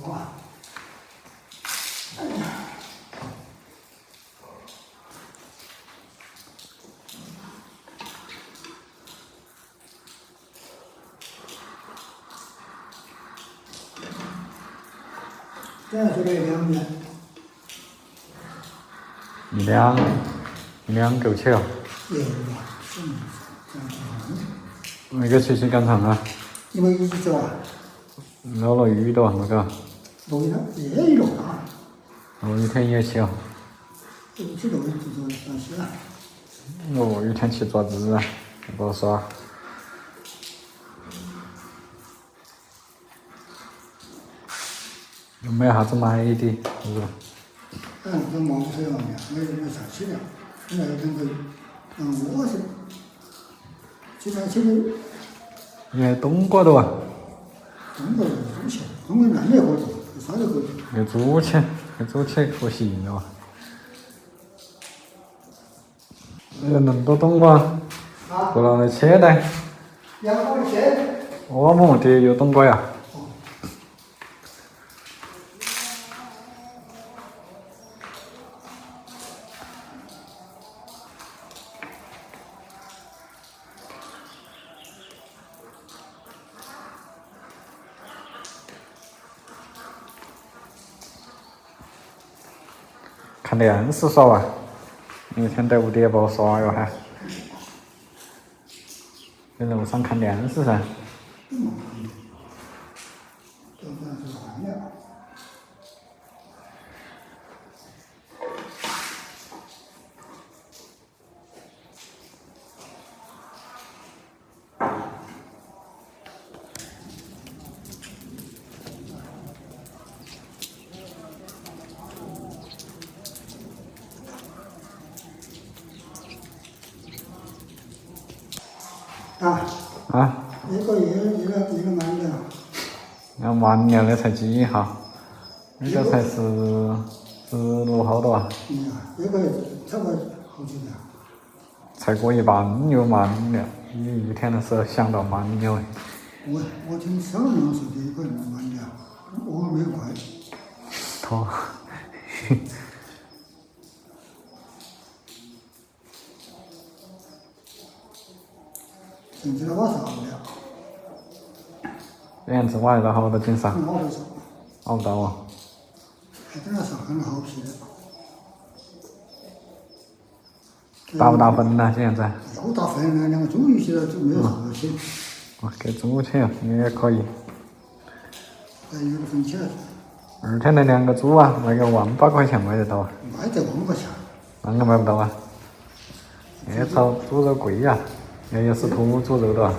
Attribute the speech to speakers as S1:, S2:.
S1: 哇！哎呀！这样就得2年。
S2: 一两够起哦。那个去干啥啊？
S1: 你们一起走啊？
S2: 落雨了那个。
S1: 落雨了，也落啊。
S2: 落雨天也去哦。
S1: 去落雨就算是啊。
S2: 落雨天去爪子啊？不好耍。有没有啥子买的？是不？
S1: 这毛腿上面没上去了，那个我是去年去的。
S2: 你还冬瓜的哇？
S1: 冬瓜猪钱，冬瓜烂的合作，啥都合作。
S2: 给猪钱可行了哇！那么多冬瓜，不让来切呢？2
S1: 块钱。
S2: 我们这有冬瓜呀。看电视耍哇！一天在屋里也不好耍哟还。在楼上看电视噻。啊！
S1: 一个满了。
S2: 要完了那才几号？那个才16号多啊。
S1: 一个月差不多好几天。
S2: 才过一半又满了，你一天的时候想到满了。
S1: 我听小梁说这一个月满了，我没快。
S2: 哦。
S1: 今天晚上熬了。
S2: 这样子挖了好多斤沙？
S1: 熬
S2: 不到啊。
S1: 还在那上很好皮的。
S2: 打不打分呢？这样子？
S1: 要打分了，2个猪鱼现在就没有热钱。
S2: 给猪钱也可以。
S1: 有的分起来。
S2: 2天的2个猪啊，卖个18000块钱卖得到啊？
S1: 卖得1万块钱。
S2: 那个卖不到啊？炒猪肉贵呀，也是土猪肉的。